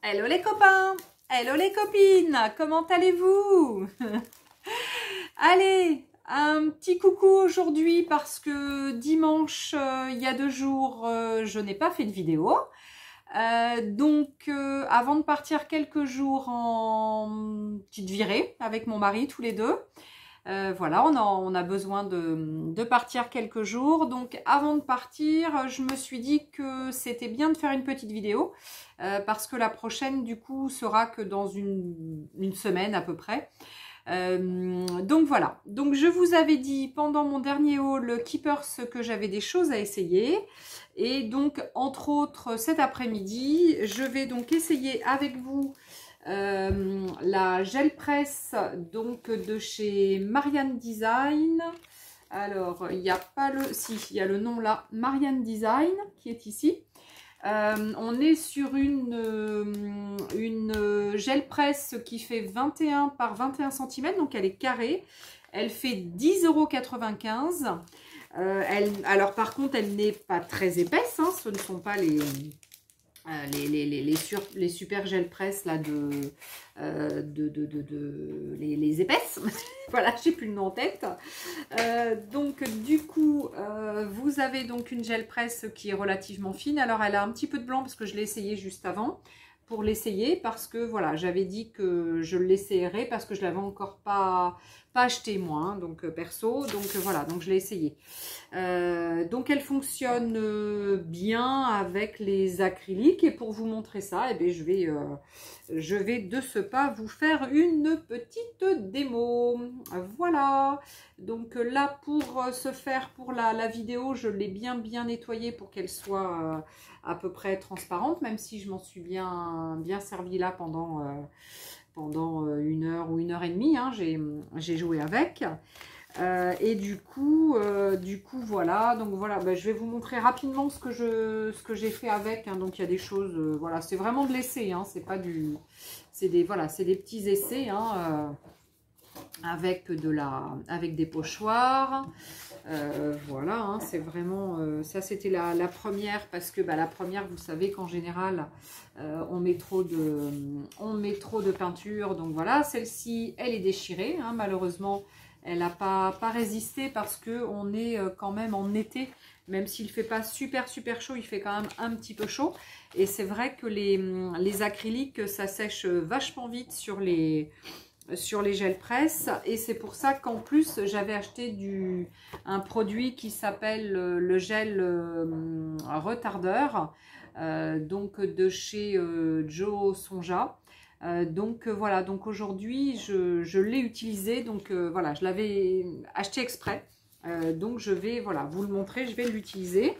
Hello les copains, hello les copines, comment allez-vous? Allez, un petit coucou aujourd'hui parce que dimanche, il y a 2 jours, je n'ai pas fait de vidéo. Avant de partir quelques jours en petite virée avec mon mari, tous les deux, voilà, on a besoin de partir quelques jours. Donc avant de partir, je me suis dit que c'était bien de faire une petite vidéo parce que la prochaine du coup sera que dans une semaine à peu près. Donc voilà, donc je vous avais dit pendant mon dernier haul Keepers que j'avais des choses à essayer. Et donc entre autres cet après-midi, je vais donc essayer avec vous la gel presse donc de chez Marianne Design. Alors il n'y a pas le, si il y a le nom là, Marianne Design qui est ici. On est sur une gel presse qui fait 21 par 21 cm, donc elle est carrée. Elle fait 10,95 €. Alors par contre, elle n'est pas très épaisse, hein, ce ne sont pas les super gel presse là les épaisses. Voilà, j'ai plus le nom en tête. Donc du coup vous avez donc une gel presse qui est relativement fine. Alors elle a un petit peu de blanc parce que je l'ai essayé juste avant pour l'essayer, parce que voilà, j'avais dit que je l'essayerais parce que je l'avais encore pas acheté moi, hein, donc perso, donc voilà, donc je l'ai essayé. Donc elle fonctionne bien avec les acryliques, et pour vous montrer ça, eh bien, je vais de ce pas vous faire une petite démo. Voilà, donc là pour ce faire, pour la vidéo, je l'ai bien nettoyée pour qu'elle soit à peu près transparente, même si je m'en suis bien servi là pendant 1 heure ou 1 heure et demie, hein, j'ai joué avec. Et du coup voilà, donc voilà, bah, je vais vous montrer rapidement ce que j'ai fait avec, hein. Donc il y a des choses, voilà, c'est vraiment de l'essai, hein, c'est pas du, c'est des petits essais, hein, avec des pochoirs. Voilà, hein, c'est vraiment ça, c'était la première, parce que bah, la première, vous savez qu'en général on met trop de peinture, donc voilà, celle-ci elle est déchirée, hein, malheureusement elle n'a pas résisté parce que on est quand même en été, même s'il fait pas super chaud, il fait quand même un petit peu chaud, et c'est vrai que les acryliques ça sèche vachement vite sur les gels presse, et c'est pour ça qu'en plus j'avais acheté un produit qui s'appelle le gel retardeur, donc de chez Joe Sonja. Donc voilà, donc aujourd'hui je l'ai utilisé, donc voilà, je l'avais acheté exprès, donc je vais voilà vous le montrer, je vais l'utiliser.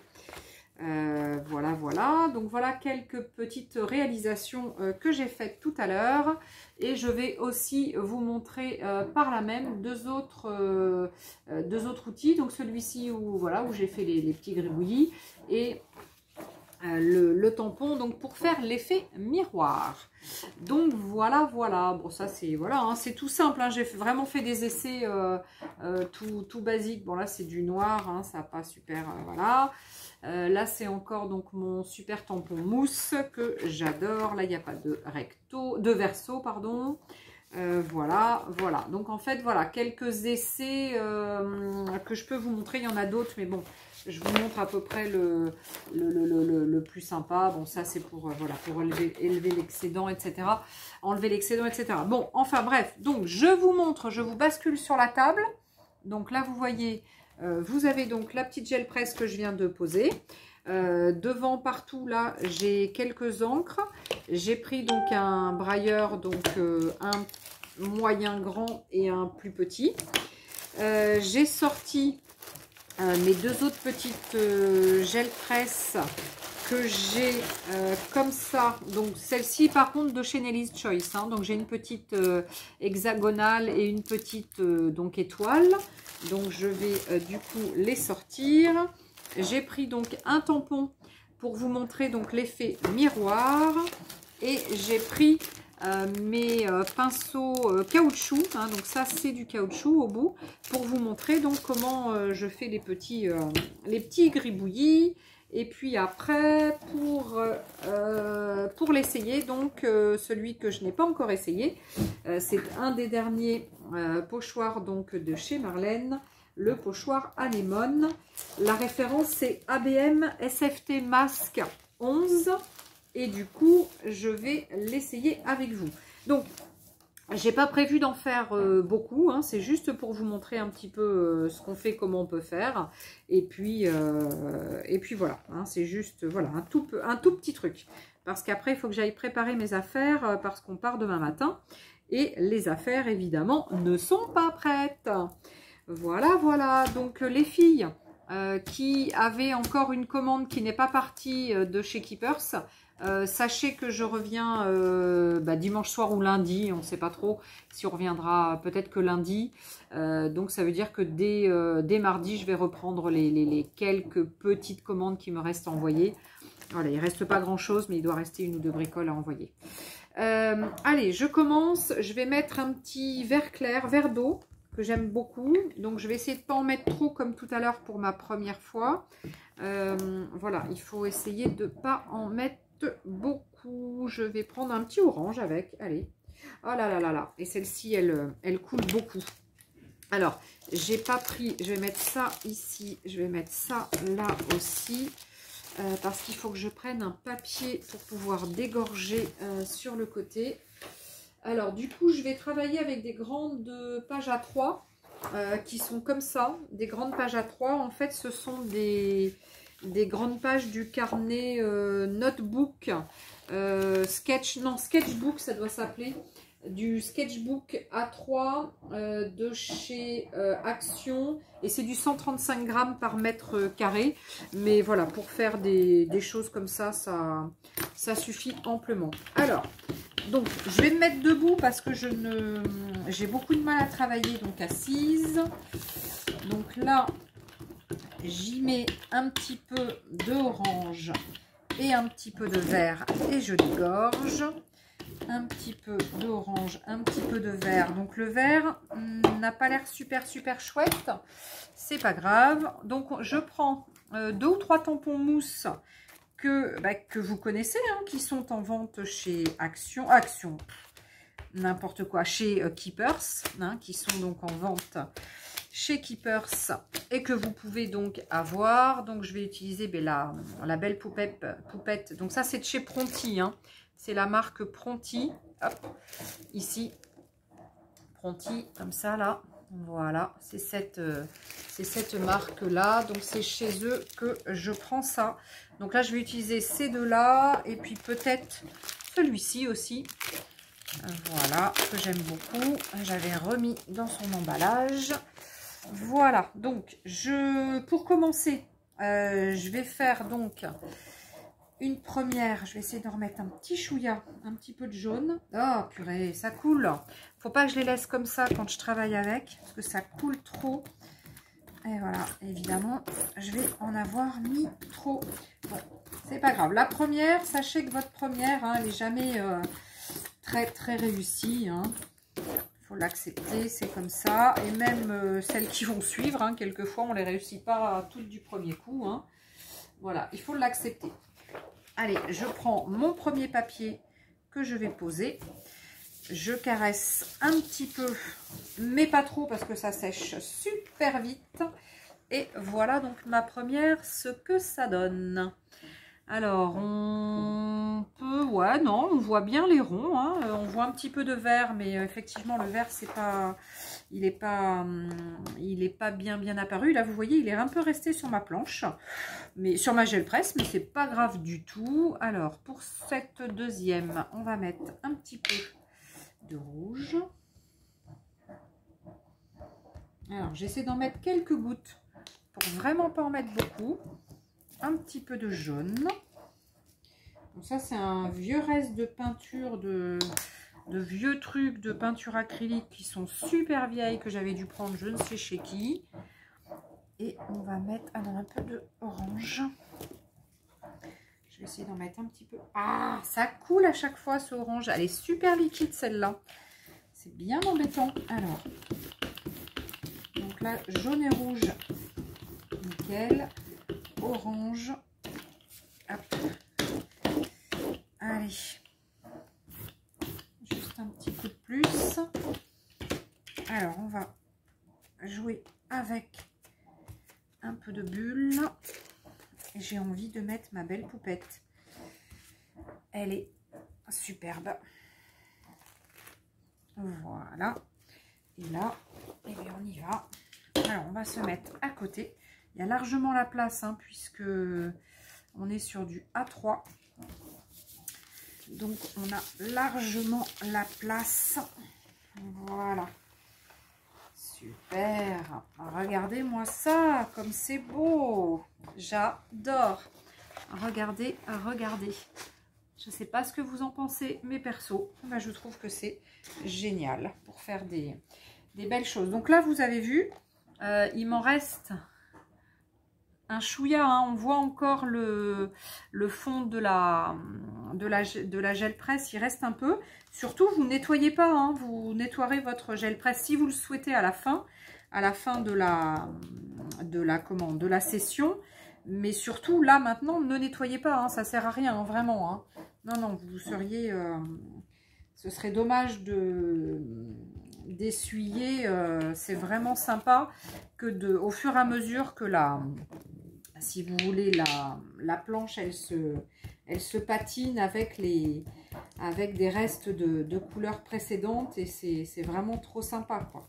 Voilà, donc voilà quelques petites réalisations que j'ai faites tout à l'heure, et je vais aussi vous montrer par là même deux autres outils. Donc celui-ci où j'ai fait les petits gribouillis, et le tampon donc pour faire l'effet miroir. Donc voilà, bon ça c'est voilà, hein, c'est tout simple, hein, j'ai vraiment fait des essais tout basique. Bon là c'est du noir, hein, ça n'a pas super voilà. Là c'est encore donc mon super tampon mousse que j'adore. Là il n'y a pas de verso, pardon. Voilà, donc en fait voilà quelques essais que je peux vous montrer. Il y en a d'autres, mais bon, je vous montre à peu près le plus sympa. Bon, ça c'est pour voilà, pour élever l'excédent, etc. Enlever l'excédent, etc. Bon, enfin bref, donc je vous montre, je vous bascule sur la table. Donc là vous voyez, vous avez donc la petite gel presse que je viens de poser. Devant, partout là, j'ai quelques encres. J'ai pris donc un brailleur, donc un moyen grand et un plus petit. J'ai sorti mes deux autres petites gel presse que j'ai comme ça. Donc celle-ci par contre de chez Nelly's Choice, hein. Donc j'ai une petite hexagonale et une petite donc étoile. Donc je vais du coup les sortir. J'ai pris donc un tampon pour vous montrer donc l'effet miroir, et j'ai pris mes pinceaux caoutchouc, hein, donc ça c'est du caoutchouc au bout, pour vous montrer donc comment je fais les petits gribouillis. Et puis après, pour l'essayer, donc celui que je n'ai pas encore essayé, c'est un des derniers pochoirs donc, de chez Marlène, le pochoir anémone. La référence c'est ABM SFT Mask 11 et du coup je vais l'essayer avec vous. Donc j'ai pas prévu d'en faire beaucoup, hein, c'est juste pour vous montrer un petit peu ce qu'on fait, comment on peut faire. Et puis voilà, hein, c'est juste voilà, un tout petit truc. Parce qu'après, il faut que j'aille préparer mes affaires parce qu'on part demain matin. Et les affaires, évidemment, ne sont pas prêtes. Voilà, voilà. Donc les filles qui avaient encore une commande qui n'est pas partie de chez Keepers, sachez que je reviens dimanche soir ou lundi, on ne sait pas trop si on reviendra peut-être que lundi. Donc ça veut dire que dès mardi, je vais reprendre les quelques petites commandes qui me restent à envoyer. Voilà, il ne reste pas grand-chose, mais il doit rester une ou deux bricoles à envoyer. Allez, je commence. Je vais mettre un petit verre clair, verre d'eau, que j'aime beaucoup. Donc je vais essayer de ne pas en mettre trop comme tout à l'heure pour ma première fois. Voilà, il faut essayer de ne pas en mettre beaucoup. Je vais prendre un petit orange avec, allez. Oh là là là là, et celle-ci elle coule beaucoup. Alors j'ai pas pris, je vais mettre ça ici, je vais mettre ça là aussi, parce qu'il faut que je prenne un papier pour pouvoir dégorger sur le côté. Alors du coup je vais travailler avec des grandes pages A3 qui sont comme ça, des grandes pages A3. En fait ce sont des grandes pages du carnet notebook, sketchbook ça doit s'appeler, du sketchbook A3 de chez Action, et c'est du 135 grammes par mètre carré, mais voilà, pour faire des choses comme ça, ça suffit amplement. Alors, donc je vais me mettre debout parce que j'ai beaucoup de mal à travailler donc assise. Donc là, j'y mets un petit peu d'orange et un petit peu de vert et je dégorge. Un petit peu d'orange, un petit peu de vert. Donc le vert n'a pas l'air super chouette. C'est pas grave. Donc je prends 2 ou 3 tampons mousse que vous connaissez, hein, qui sont en vente chez Action, n'importe quoi, chez Keepers, hein, qui sont donc en vente chez Keepers et que vous pouvez donc avoir. Donc je vais utiliser la belle poupette. Donc ça c'est de chez Pronti, hein. C'est la marque Pronti. Hop, ici, Pronti, comme ça là. Voilà, c'est cette marque-là. Donc c'est chez eux que je prends ça. Donc là, je vais utiliser ces deux-là. Et puis peut-être celui-ci aussi. Voilà, que j'aime beaucoup. J'avais remis dans son emballage. Voilà, donc pour commencer, je vais faire donc une première. Je vais essayer de remettre un petit chouïa, un petit peu de jaune. Oh purée, ça coule. Faut pas que je les laisse comme ça quand je travaille avec, parce que ça coule trop. Et voilà, évidemment, je vais en avoir mis trop. Bon, c'est pas grave. La première, sachez que votre première, hein, elle n'est jamais très réussie. Hein. Faut l'accepter, c'est comme ça. Et même celles qui vont suivre, hein, quelquefois, on ne les réussit pas toutes du premier coup. Hein. Voilà, il faut l'accepter. Allez, je prends mon premier papier que je vais poser. Je caresse un petit peu, mais pas trop parce que ça sèche super vite. Et voilà donc ma première, ce que ça donne. Alors, on peut... Ouais, non, on voit bien les ronds. Hein. On voit un petit peu de vert, mais effectivement, le vert, c'est pas... Il n'est pas bien apparu. Là, vous voyez, il est un peu resté sur ma planche, mais sur ma gel presse, mais c'est pas grave du tout. Alors, pour cette deuxième, on va mettre un petit peu de rouge. Alors, j'essaie d'en mettre quelques gouttes pour vraiment pas en mettre beaucoup. Un petit peu de jaune. Donc ça, c'est un vieux reste de peinture, de vieux trucs de peinture acrylique qui sont super vieilles, que j'avais dû prendre je ne sais chez qui. Et on va mettre alors un peu de orange. Je vais essayer d'en mettre un petit peu. Ah, ça coule à chaque fois ce orange. Elle est super liquide celle-là. C'est bien embêtant. Alors, donc là, jaune et rouge, nickel. Orange, Hop. Allez. Juste un petit coup de plus. Alors, on va jouer avec un peu de bulle. J'ai envie de mettre ma belle poupette. Elle est superbe. Voilà. Et là, eh bien, on y va. Alors, on va se mettre à côté. Il y a largement la place, hein, puisque on est sur du A3. Donc, on a largement la place. Voilà. Super. Regardez-moi ça, comme c'est beau. J'adore. Regardez, regardez. Je ne sais pas ce que vous en pensez, mais perso, ben, je trouve que c'est génial pour faire des belles choses. Donc là, vous avez vu, il m'en reste un chouïa. Hein. On voit encore le fond de la gel presse. Il reste un peu. Surtout, vous ne nettoyez pas. Hein. Vous nettoierez votre gel presse si vous le souhaitez à la fin de la session. Mais surtout, là, maintenant, ne nettoyez pas. Hein. Ça ne sert à rien, hein, vraiment. Hein. Non, non, vous seriez... ce serait dommage d'essuyer. C'est vraiment sympa que au fur et à mesure que si vous voulez, la planche, elle se patine avec des restes de couleurs précédentes. Et c'est vraiment trop sympa, quoi.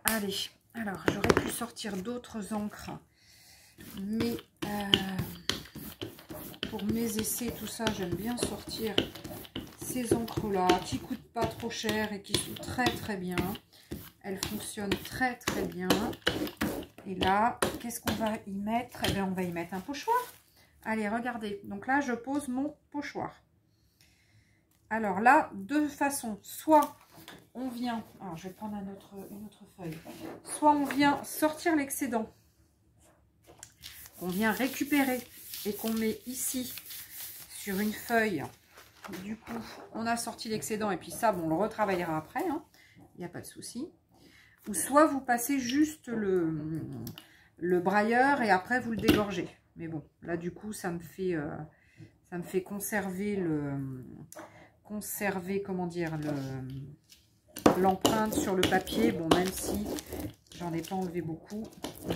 Allez, alors, j'aurais pu sortir d'autres encres. Mais pour mes essais, tout ça, j'aime bien sortir ces encres-là qui ne coûtent pas trop cher et qui sont très très bien. Elles fonctionnent très très bien. Et là, qu'est-ce qu'on va y mettre? Eh bien, on va y mettre un pochoir. Allez, regardez. Donc là, je pose mon pochoir. Alors là, deux façons. Soit on vient... Alors, je vais prendre une autre feuille. Soit on vient sortir l'excédent. On vient récupérer et qu'on met ici sur une feuille. Du coup, on a sorti l'excédent et puis ça, bon, on le retravaillera après. Il n'y a pas de souci. Ou soit vous passez juste le brailleur et après vous le dégorgez. Mais bon, là du coup, ça me fait conserver comment dire, l'empreinte sur le papier. Bon, même si j'en ai pas enlevé beaucoup.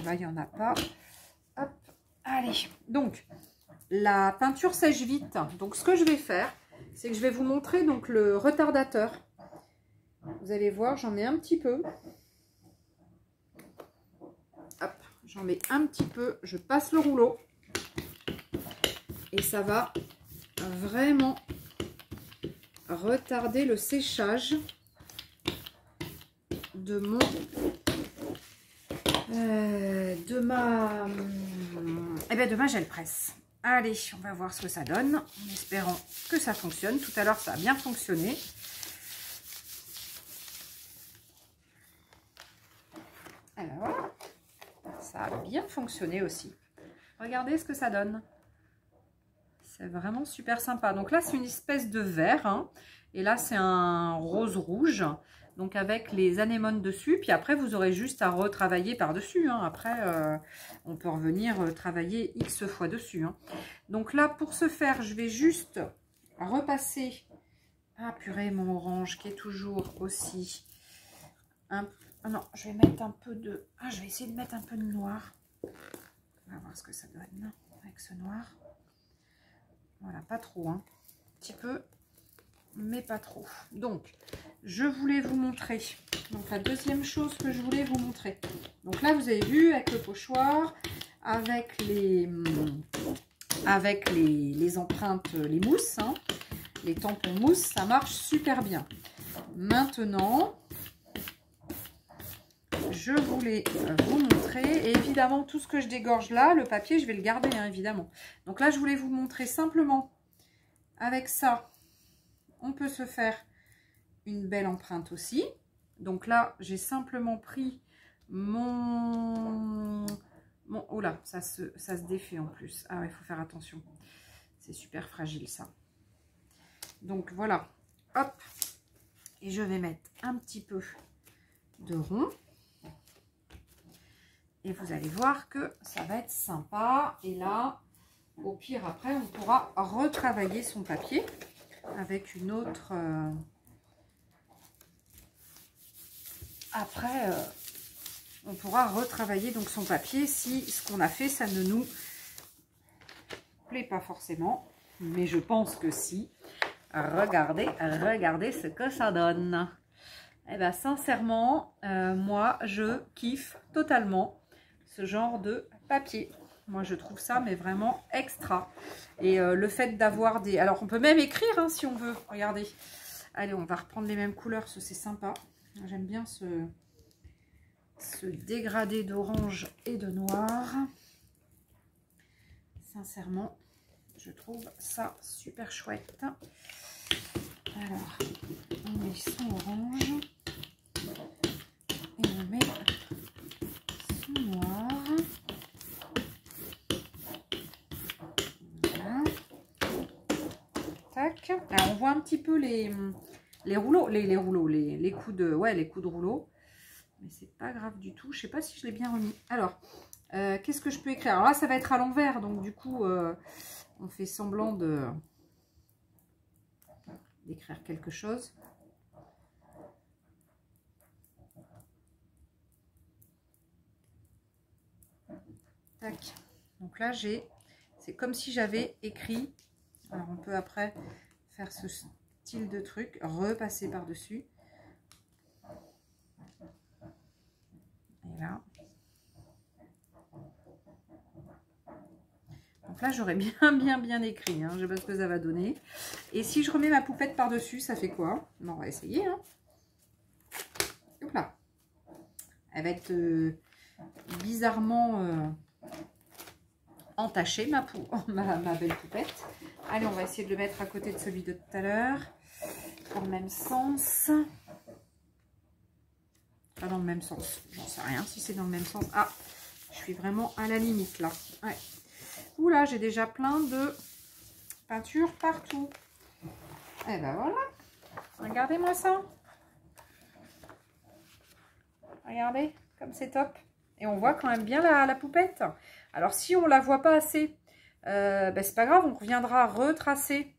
Là, il n'y en a pas. Hop, allez. Donc, la peinture sèche vite. Donc, ce que je vais faire, c'est que je vais vous montrer donc le retardateur. Vous allez voir, j'en ai un petit peu. Hop, j'en mets un petit peu. Je passe le rouleau. Et ça va vraiment retarder le séchage de ma gel presse. Allez, on va voir ce que ça donne, en espérant que ça fonctionne. Tout à l'heure, ça a bien fonctionné. Alors voilà, ça a bien fonctionné aussi. Regardez ce que ça donne. C'est vraiment super sympa. Donc là, c'est une espèce de vert. Hein, et là, c'est un rose rouge. Donc avec les anémones dessus. Puis après, vous aurez juste à retravailler par-dessus. Hein. Après, on peut revenir travailler X fois dessus. Hein. Donc là, pour ce faire, je vais juste repasser. Ah purée, mon orange qui est toujours aussi... Ah non, je vais mettre un peu de... Ah, je vais essayer de mettre un peu de noir. On va voir ce que ça donne avec ce noir. Voilà, pas trop. Hein. Un petit peu, mais pas trop. Donc, je voulais vous montrer. Donc, la deuxième chose que je voulais vous montrer. Donc là, vous avez vu, avec le pochoir, avec les empreintes, les mousses, hein, les tampons mousse, ça marche super bien. Maintenant... je voulais vous montrer, et évidemment tout ce que je dégorge là, le papier je vais le garder hein, évidemment. Donc là je voulais vous montrer simplement, avec ça on peut se faire une belle empreinte aussi. Donc là j'ai simplement pris mon oh là, ça se défait en plus. Ah ouais, il faut faire attention, c'est super fragile ça. Donc voilà, hop, et je vais mettre un petit peu de rond. Et vous allez voir que ça va être sympa. Et là, Au pire, après, on pourra retravailler son papier avec une autre... Après, on pourra retravailler donc son papier si ce qu'on a fait, ça ne nous plaît pas forcément. Mais je pense que si. Regardez, regardez ce que ça donne. Eh bien, sincèrement, moi, je kiffe totalement ce genre de papier. Moi, je trouve ça, mais vraiment extra. Et le fait d'avoir des... Alors, on peut même écrire, hein, si on veut. Regardez. Allez, on va reprendre les mêmes couleurs, parce que c'est sympa. J'aime bien ce dégradé d'orange et de noir. Sincèrement, je trouve ça super chouette. Alors, on met son orange. Et on met son noir. Voilà. Tac. Alors, on voit un petit peu les rouleaux, les coups de, ouais, les coups de rouleau. Mais c'est pas grave du tout. Je sais pas si je l'ai bien remis. Alors, qu'est-ce que je peux écrire? Alors là, ça va être à l'envers. Donc, du coup, on fait semblant d'écrire quelque chose. Tac. Donc là, c'est comme si j'avais écrit. Alors, on peut après faire ce style de truc, repasser par-dessus. Et là. Donc là, j'aurais bien écrit. Hein. Je ne sais pas ce que ça va donner. Et si je remets ma poupette par-dessus, ça fait quoi? Bon, on va essayer. Hein. Hop là. Elle va être bizarrement entachée, ma belle poupette. Allez, on va essayer de le mettre à côté de celui de tout à l'heure. Dans le même sens. Pas dans le même sens. J'en sais rien si c'est dans le même sens. Ah, je suis vraiment à la limite là. Ouais. Oula, j'ai déjà plein de peinture partout. Et ben voilà. Regardez-moi ça. Regardez, comme c'est top. Et on voit quand même bien la poupette. Alors, si on ne la voit pas assez, ben, c'est pas grave. On reviendra retracer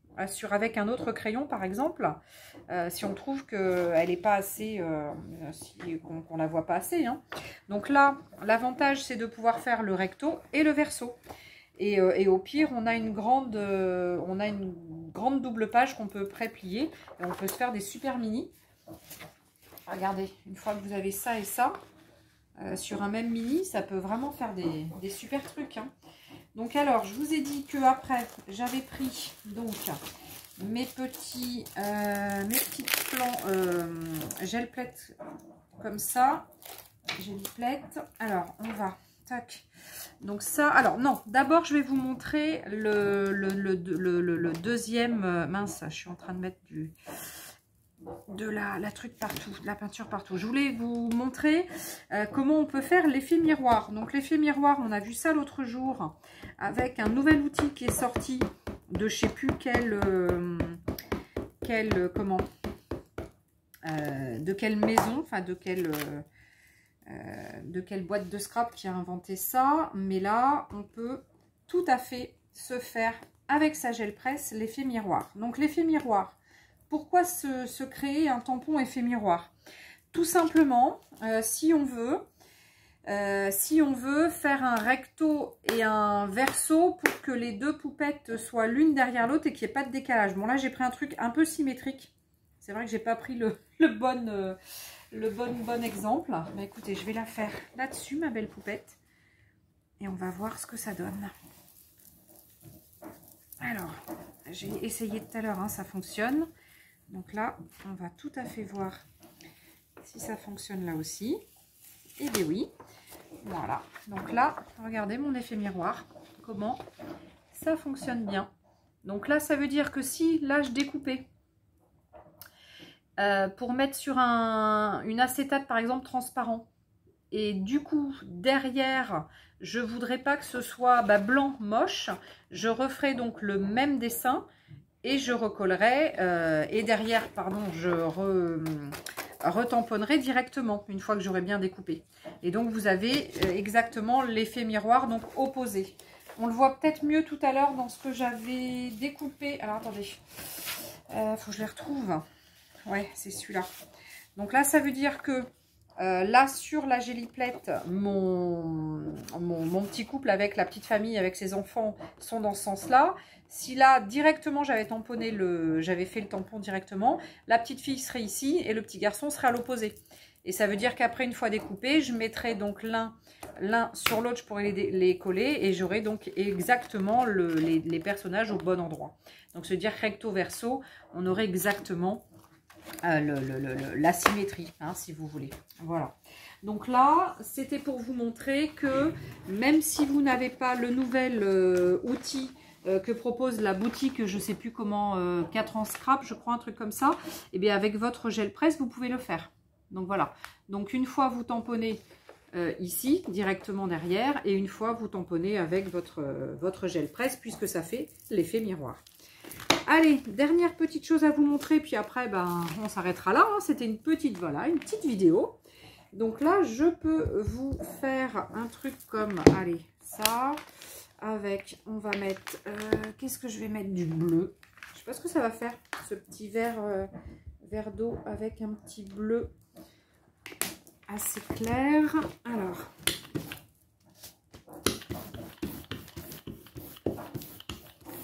avec un autre crayon, par exemple. Si on trouve qu'elle n'est pas assez, qu'on la voit pas assez. Hein. Donc là, l'avantage, c'est de pouvoir faire le recto et le verso. Et au pire, on a une grande double page qu'on peut pré-plier. Et on peut se faire des super mini. Regardez, une fois que vous avez ça et ça, sur un même mini, ça peut vraiment faire des super trucs. Hein. Donc alors, je vous ai dit que après j'avais pris donc mes petits plans gel plate comme ça. Gel plate. Alors, on va... Tac. Donc ça, alors non, d'abord je vais vous montrer le deuxième, mince, je suis en train de mettre de la truc partout, de la peinture partout. Je voulais vous montrer comment on peut faire l'effet miroir. Donc l'effet miroir, on a vu ça l'autre jour avec un nouvel outil qui est sorti de je sais plus de quelle maison, enfin de quelle boîte de scrap qui a inventé ça. Mais là, on peut tout à fait se faire avec sa gel presse l'effet miroir. Donc l'effet miroir, pourquoi se créer un tampon effet miroir? Tout simplement, si on veut faire un recto et un verso pour que les deux poupettes soient l'une derrière l'autre et qu'il n'y ait pas de décalage. Bon là, j'ai pris un truc un peu symétrique. C'est vrai que j'ai pas pris le bon exemple. Mais écoutez, je vais la faire là-dessus, ma belle poupette. Et on va voir ce que ça donne. Alors, j'ai essayé tout à l'heure, hein, ça fonctionne. Donc là, on va tout à fait voir si ça fonctionne là aussi. Et bien oui. Voilà. Donc là, regardez mon effet miroir. Comment ça fonctionne bien. Donc là, ça veut dire que si, là, je découpais pour mettre sur une acétate, par exemple, transparent. Et du coup, derrière, je ne voudrais pas que ce soit blanc, moche. Je referai donc le même dessin et je recollerai. Et derrière, pardon, je retamponnerai directement une fois que j'aurai bien découpé. Et donc, vous avez exactement l'effet miroir, donc opposé. On le voit peut-être mieux tout à l'heure dans ce que j'avais découpé. Alors, attendez. Faut que je les retrouve. Ouais, c'est celui-là. Donc là, ça veut dire que là, sur la Géliplette, mon petit couple avec la petite famille, avec ses enfants, sont dans ce sens-là. Si là, directement, j'avais tamponné j'avais fait le tampon directement, la petite fille serait ici et le petit garçon serait à l'opposé. Et ça veut dire qu'après, une fois découpé, je mettrai donc l'un sur l'autre, je pourrais les coller et j'aurai donc exactement les personnages au bon endroit. Donc, se dire recto verso, on aurait exactement la symétrie, hein, si vous voulez. Voilà. Donc là, c'était pour vous montrer que même si vous n'avez pas le nouvel outil que propose la boutique, je ne sais plus comment, 4 en scrap, je crois, un truc comme ça, et bien avec votre gel presse, vous pouvez le faire. Donc voilà. Donc une fois, vous tamponnez ici, directement derrière, et une fois, vous tamponnez avec votre gel presse, puisque ça fait l'effet miroir. Allez, dernière petite chose à vous montrer, puis après, ben, on s'arrêtera là. Hein. C'était une petite, voilà, une petite vidéo. Donc là, je peux vous faire un truc comme, allez, ça, avec, on va mettre, qu'est-ce que je vais mettre? Du bleu. Je sais pas ce que ça va faire, ce petit verre d'eau avec un petit bleu assez clair. Alors,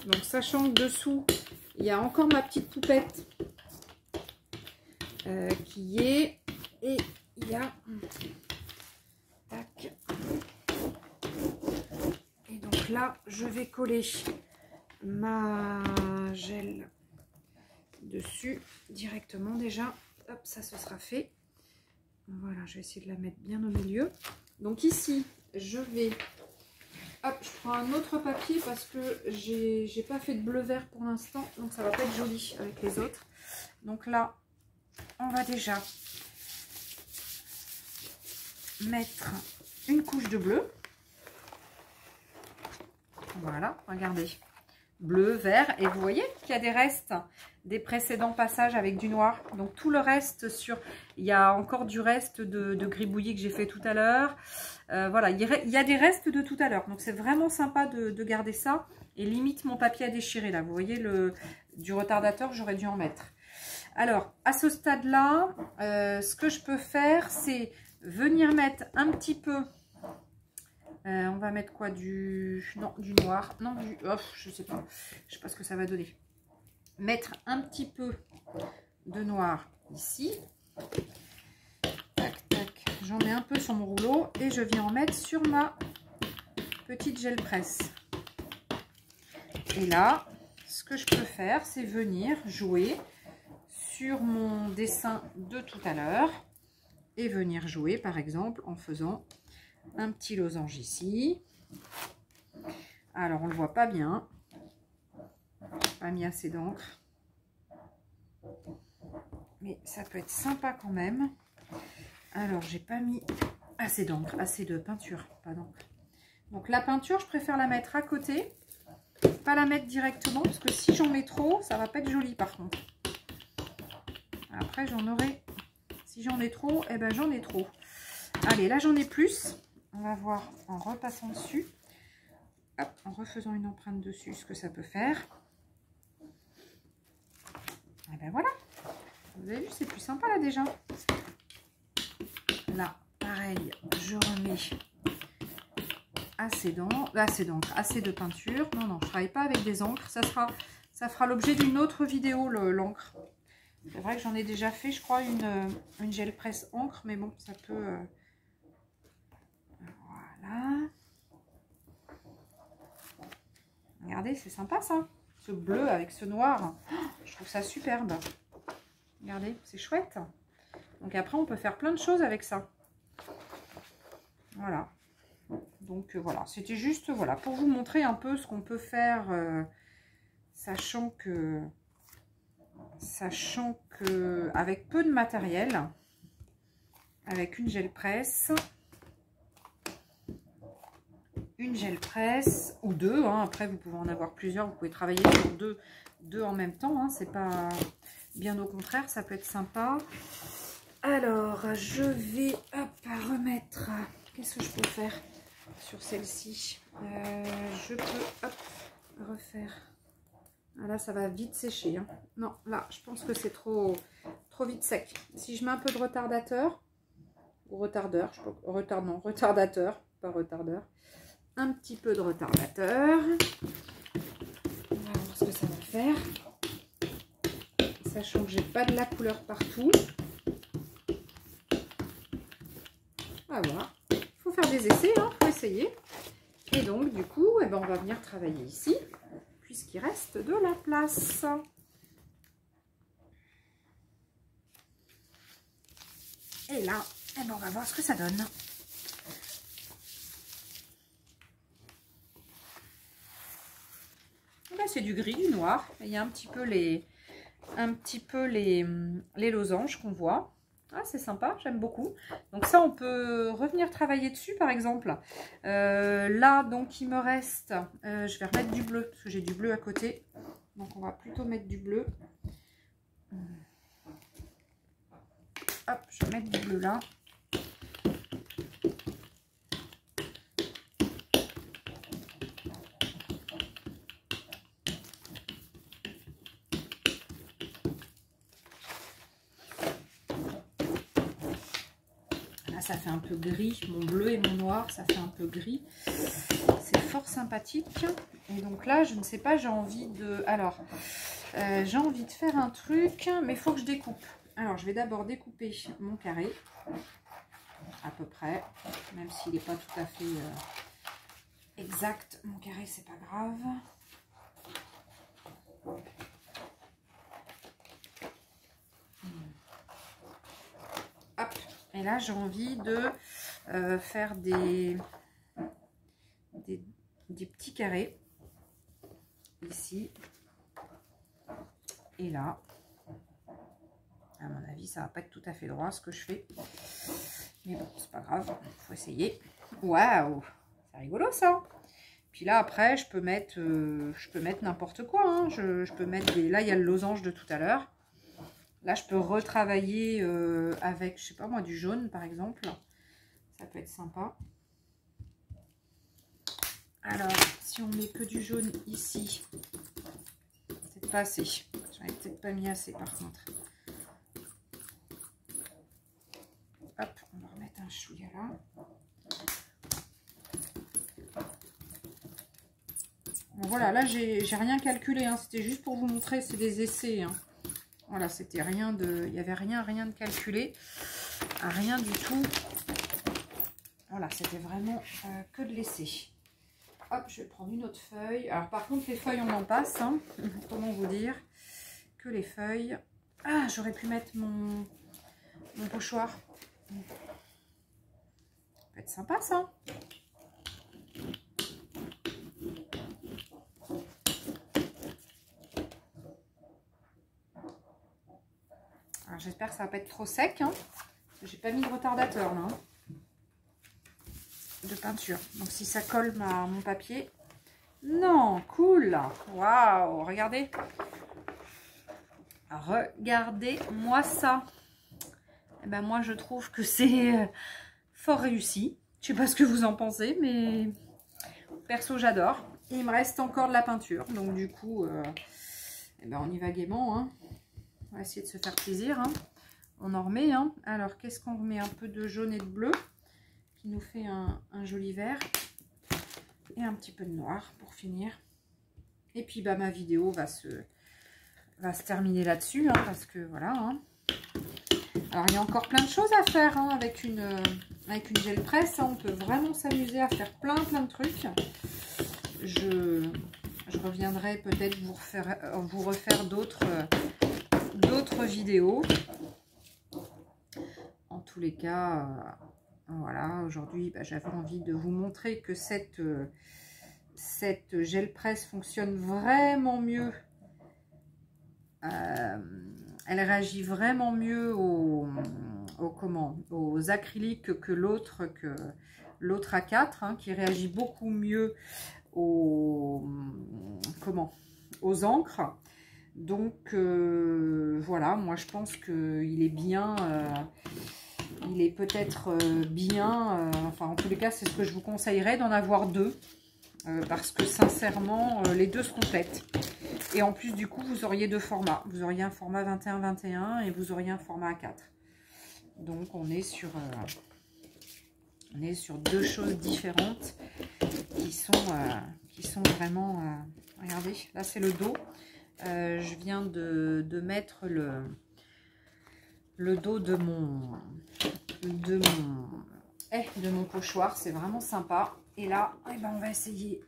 donc sachant que dessous, il y a encore ma petite poupette qui y est. Et il y a... Tac. Et donc là, je vais coller ma gel dessus directement déjà. Hop, ça se sera fait. Voilà, je vais essayer de la mettre bien au milieu. Donc ici, je vais... Hop, je prends un autre papier parce que j'ai pas fait de bleu vert pour l'instant, donc ça va pas être joli avec les autres. Donc là, on va déjà mettre une couche de bleu. Voilà, regardez. Bleu, vert, et vous voyez qu'il y a des restes des précédents passages avec du noir. Donc tout le reste sur... Il y a encore du reste de gribouillis que j'ai fait tout à l'heure. Voilà, il y a des restes de tout à l'heure. Donc c'est vraiment sympa de garder ça. Et limite mon papier à déchirer là. Vous voyez, du retardateur, j'aurais dû en mettre. Alors, à ce stade-là, ce que je peux faire, c'est venir mettre un petit peu... on va mettre quoi? Non, du noir. Non, oh, je sais pas. Je sais pas ce que ça va donner. Mettre un petit peu de noir ici. Tac, tac. J'en mets un peu sur mon rouleau et je viens en mettre sur ma petite gel presse. Et là, ce que je peux faire, c'est venir jouer sur mon dessin de tout à l'heure et venir jouer, par exemple, en faisant un petit losange ici. Alors, on ne le voit pas bien. Pas mis assez d'encre. Mais ça peut être sympa quand même. Alors, j'ai pas mis assez d'encre, assez de peinture, pas d'encre. Donc, la peinture, je préfère la mettre à côté. Pas la mettre directement, parce que si j'en mets trop, ça va pas être joli par contre. Après, j'en aurai... Si j'en ai trop, eh ben j'en ai trop. Allez, là, j'en ai plus. On va voir en repassant dessus. Hop, en refaisant une empreinte dessus, ce que ça peut faire. Et ben voilà. Vous avez vu, c'est plus sympa là déjà. Là, pareil, je remets assez d'encre, assez de peinture. Non, non, je ne travaille pas avec des encres. Ça fera l'objet d'une autre vidéo, l'encre. C'est vrai que j'en ai déjà fait, je crois, une gel presse encre, mais bon, ça peut... Voilà. Regardez, c'est sympa ça. Ce bleu avec ce noir. Je trouve ça superbe. Regardez, c'est chouette. Donc après, on peut faire plein de choses avec ça. Voilà. Donc voilà, c'était juste voilà pour vous montrer un peu ce qu'on peut faire, sachant que avec peu de matériel, avec une gel presse ou deux, hein. Après vous pouvez en avoir plusieurs, vous pouvez travailler sur deux en même temps, hein. C'est pas, bien au contraire, ça peut être sympa. Alors je vais hop, remettre, qu'est-ce que je peux faire sur celle-ci? Je peux refaire. Ah, là, ça va vite sécher. Hein. Non, là, je pense que c'est trop vite sec. Si je mets un peu de retardateur, ou retardeur, je peux, retardateur, pas retardeur. Un petit peu de retardateur. On va voir ce que ça va faire. Sachant que j'ai pas de la couleur partout. On va voir. Il faut faire des essais, il faut essayer. Et donc, du coup, eh ben, on va venir travailler ici, puisqu'il reste de la place. Et là, eh ben, on va voir ce que ça donne. Là, c'est du gris, du noir. Il y a un petit peu les losanges qu'on voit. Ah, c'est sympa, j'aime beaucoup. Donc ça, on peut revenir travailler dessus, par exemple. Là, donc, il me reste... je vais remettre du bleu, parce que j'ai du bleu à côté. Donc, on va plutôt mettre du bleu. Hop, je vais mettre du bleu là. Ça fait un peu gris, mon bleu et mon noir, ça fait un peu gris. C'est fort sympathique. Et donc là, je ne sais pas, j'ai envie de... Alors, j'ai envie de faire un truc, mais il faut que je découpe. Alors, je vais d'abord découper mon carré, à peu près, même s'il n'est pas tout à fait exact. Mon carré, c'est pas grave. Hop. Et là, j'ai envie de faire des petits carrés ici et là. À mon avis, ça va pas être tout à fait droit ce que je fais. Mais bon, c'est pas grave, il faut essayer. Waouh, c'est rigolo ça. Puis là, après, je peux mettre n'importe quoi. Hein. Je peux mettre des... Là, il y a le losange de tout à l'heure. Là, je peux retravailler avec, je sais pas moi, du jaune, par exemple. Ça peut être sympa. Alors, si on met que du jaune ici, c'est pas assez. J'en ai peut-être pas mis assez, par contre. Hop, on va remettre un chouïa là. Bon, voilà, là, j'ai rien calculé. Hein. C'était juste pour vous montrer, c'est des essais. Hein. Voilà, c'était rien de... Il n'y avait rien de calculé. Rien du tout. Voilà, c'était vraiment que de l'essai. Hop, je vais prendre une autre feuille. Alors, par contre, les feuilles, on en passe. Hein. Comment vous dire que les feuilles... Ah, j'aurais pu mettre mon pochoir. Ça peut être sympa, ça. J'espère que ça va pas être trop sec. Hein, j'ai pas mis de retardateur là. Hein, de peinture. Donc si ça colle mon papier. Non, cool. Waouh, regardez. Regardez-moi ça. Et ben moi je trouve que c'est fort réussi. Je sais pas ce que vous en pensez, mais perso j'adore. Il me reste encore de la peinture. Donc du coup, eh ben, on y va gaiement. Hein. On va essayer de se faire plaisir. Hein. On en remet. Hein. Alors, qu'est-ce qu'on remet? Un peu de jaune et de bleu qui nous fait un joli vert. Et un petit peu de noir pour finir. Et puis, bah, ma vidéo va se terminer là-dessus. Hein, parce que voilà. Hein. Alors, il y a encore plein de choses à faire hein, avec une gel presse. Hein, on peut vraiment s'amuser à faire plein de trucs. Je reviendrai peut-être vous refaire d'autres vidéos. En tous les cas, voilà, aujourd'hui, bah, j'avais envie de vous montrer que cette gel presse fonctionne vraiment mieux. Elle réagit vraiment mieux aux acryliques que l'autre A4, hein, qui réagit beaucoup mieux aux encres. Donc voilà, moi je pense qu'il est bien, il est peut-être bien, enfin en tous les cas c'est ce que je vous conseillerais d'en avoir deux. parce que sincèrement, les deux se complètent. Et en plus, du coup, vous auriez deux formats. Vous auriez un format 21-21 et vous auriez un format A4. Donc, on est sur deux choses différentes qui sont vraiment... regardez, là, c'est le dos. Je viens de mettre le dos de mon pochoir. C'est vraiment sympa. Et là, eh ben, on va essayer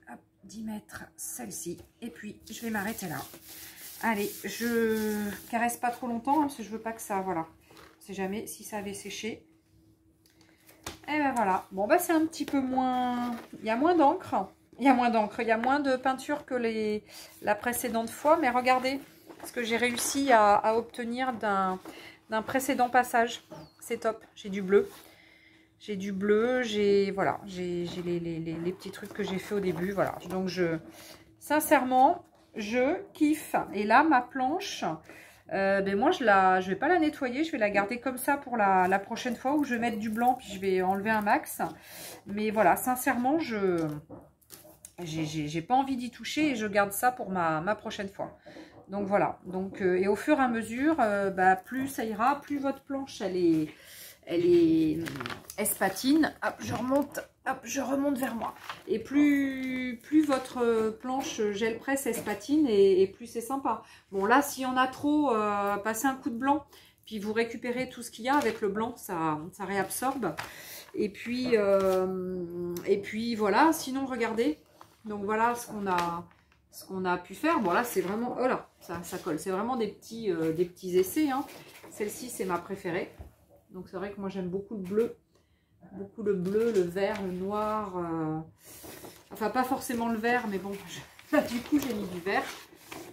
d'y mettre celle-ci. Et puis, je vais m'arrêter là. Allez, je caresse pas trop longtemps, hein, parce que je veux pas que ça... Voilà. On sait jamais si ça avait séché. Et ben voilà. Bon, bah c'est un petit peu moins... Il y a moins d'encre. Il y a moins d'encre. Il y a moins de peinture que la précédente fois. Mais regardez ce que j'ai réussi à obtenir d'un précédent passage. C'est top. J'ai du bleu. J'ai du bleu, voilà, j'ai les petits trucs que j'ai fait au début, voilà. Donc sincèrement, je kiffe. Et là, ma planche, ben moi je vais pas la nettoyer, je vais la garder comme ça pour la prochaine fois où je vais mettre du blanc puis je vais enlever un max. Mais voilà, sincèrement, j'ai pas envie d'y toucher et je garde ça pour ma prochaine fois. Donc voilà. Donc et au fur et à mesure, bah, plus ça ira, plus votre planche elle se patine. Hop, je remonte vers moi. Et plus votre planche gel presse elle se patine et plus c'est sympa. Bon là, s'il y en a trop, passez un coup de blanc. Puis vous récupérez tout ce qu'il y a avec le blanc, ça réabsorbe. Et puis voilà, sinon regardez. Donc voilà ce qu'on a pu faire. Bon là c'est vraiment, oh là, ça colle. C'est vraiment des petits essais, hein. Celle-ci c'est ma préférée. Donc c'est vrai que moi j'aime beaucoup le bleu. Beaucoup le bleu, le vert, le noir. Enfin pas forcément le vert, mais bon, là du coup j'ai mis du vert.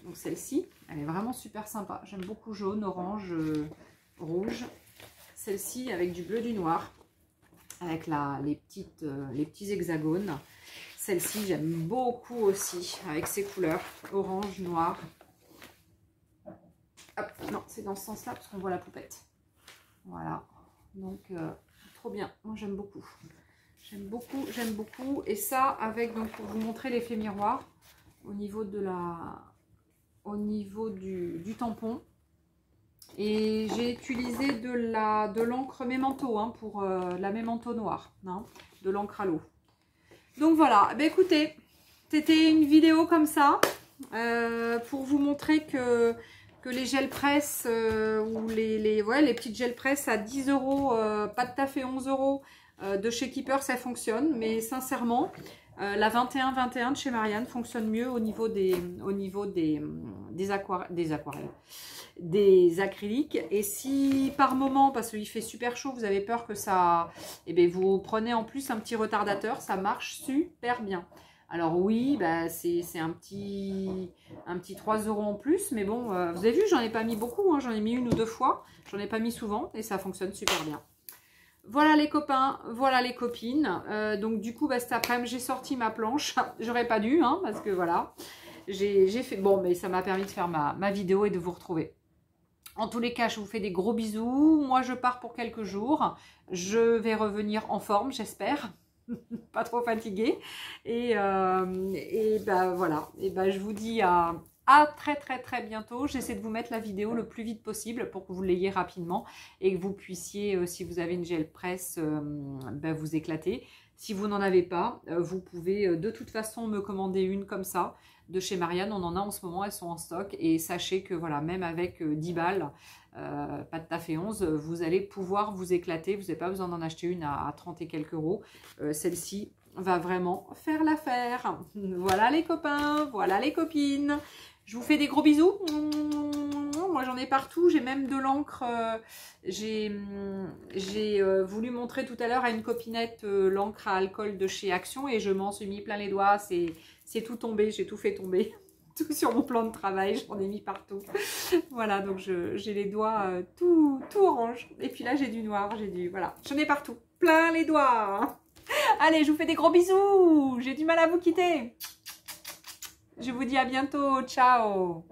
Donc celle-ci, elle est vraiment super sympa. J'aime beaucoup jaune, orange, rouge. Celle-ci avec du bleu, du noir. Avec les petits hexagones. Celle-ci j'aime beaucoup aussi avec ses couleurs. Orange, noir. Hop, non, c'est dans ce sens-là parce qu'on voit la poupette. Voilà, donc trop bien, moi j'aime beaucoup, j'aime beaucoup, et ça avec, donc pour vous montrer l'effet miroir, au niveau du tampon, et j'ai utilisé de l'encre Memento, hein, pour la Memento noire, hein, de l'encre à l'eau. Donc voilà, bah, écoutez, c'était une vidéo comme ça, pour vous montrer que les gels presse ou les petites gels presse à 10 €, pas de taf et 11 € de chez Keeper, ça fonctionne. Mais sincèrement, la 21-21 de chez Marianne fonctionne mieux au niveau des aquarelles, des acryliques. Et si par moment, parce qu'il fait super chaud, vous avez peur que ça... Eh bien, vous prenez en plus un petit retardateur, ça marche super bien. Alors oui, bah c'est un petit 3 € en plus, mais bon, vous avez vu, j'en ai pas mis beaucoup, hein, j'en ai mis une ou deux fois, j'en ai pas mis souvent, et ça fonctionne super bien. Voilà les copains, voilà les copines, donc du coup, bah, cet après-midi, j'ai sorti ma planche, j'aurais pas dû, hein, parce que voilà, j'ai fait, bon, mais ça m'a permis de faire ma vidéo et de vous retrouver. En tous les cas, je vous fais des gros bisous, moi je pars pour quelques jours, je vais revenir en forme, j'espère. Pas trop fatiguée, et ben voilà, et ben je vous dis à très bientôt. J'essaie de vous mettre la vidéo le plus vite possible pour que vous l'ayez rapidement et que vous puissiez, si vous avez une gel presse, ben vous éclater. Si vous n'en avez pas, vous pouvez de toute façon me commander une comme ça de chez Marianne. On en a en ce moment, elles sont en stock, et sachez que voilà, même avec 10 balles, pas de taf et 11, vous allez pouvoir vous éclater. Vous n'avez pas besoin d'en acheter une à 30 et quelques euros. Celle-ci va vraiment faire l'affaire. Voilà les copains, voilà les copines. Je vous fais des gros bisous. Moi j'en ai partout, j'ai même de l'encre. J'ai voulu montrer tout à l'heure à une copinette l'encre à alcool de chez Action, et je m'en suis mis plein les doigts. C'est tout tombé, j'ai tout fait tomber. Tout sur mon plan de travail, j'en ai mis partout. Voilà, donc j'ai les doigts tout orange. Et puis là, j'ai du noir, voilà, j'en ai partout. Plein les doigts. Allez, je vous fais des gros bisous. J'ai du mal à vous quitter. Je vous dis à bientôt. Ciao.